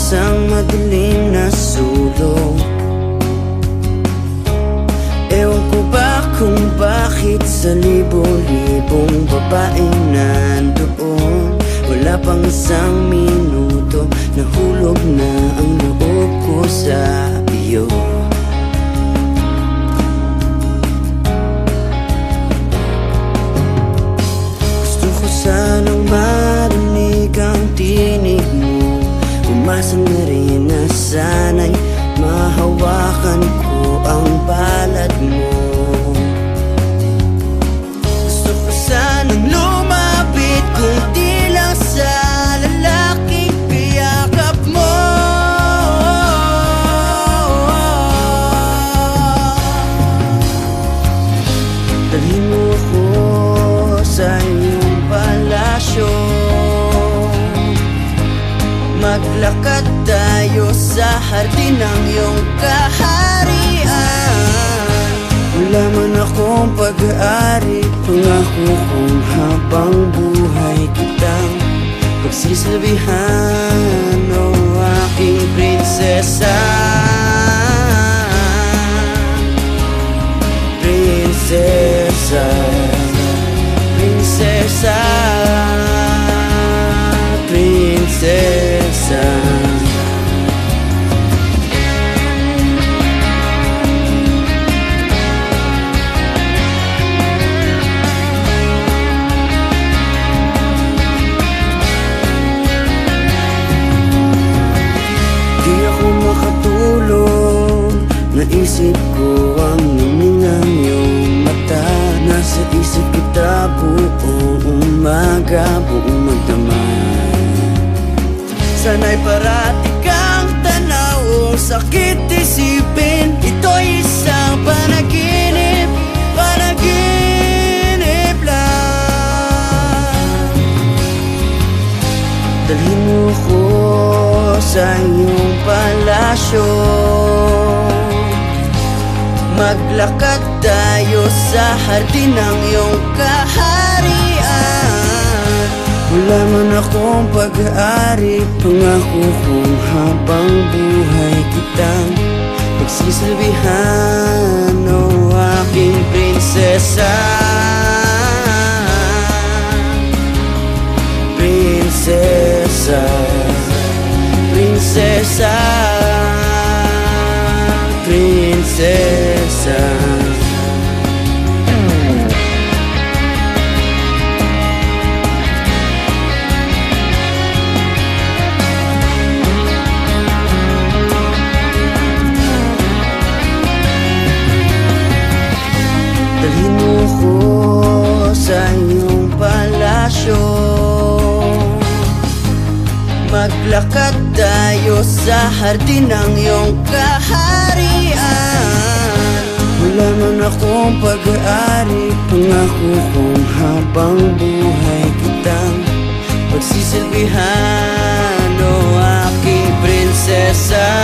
isang madilim na sulong. Ewan ko ba kung bakit sa libo-libong babaeng nandoon, wala pang isang minuto, nahulog na ang loob ko sa iyo. Gusto ko sanang marinig ang tinig mo, umasa na rin na sana'y mahawakan ko ang palad mo. Gusto ko sanang lumapit kung di lang sa lalaking piyakap mo. Dalhin mo ako sa iyong palasyo, maglakad tayo sa hardin ng iyong kaharian. Wala man akong pag-aari, pangako kong habang buhay kitang pagsisilbihan, o aking prinsesa. Prinsesa, prinsesa, prinsesa. Di ako makatulog, naisip ko ang lumingang iyong mata. Nasa isip kita buong umaga, buong magdamag. Sana'y parati kang tanaw, sakit isipin, ito'y isang panaginip, panaginip lang. Dalhin mo ko sa iyong palasyo, maglakad tayo sa hardin ng iyong kaharian. Wala man akong pag-aari, pangako kong habang buhay kitang pagsisilbihan, o aking prinsesa. Prinsesa, prinsesa, prinsesa. Dalhin mo ko sa iyong palasyo, maglakad tayo sa hardin ng iyong kaharian. Wala man akong pag-aari, pangako kong habang buhay kitang pagsisilbihan, o aking prinsesa.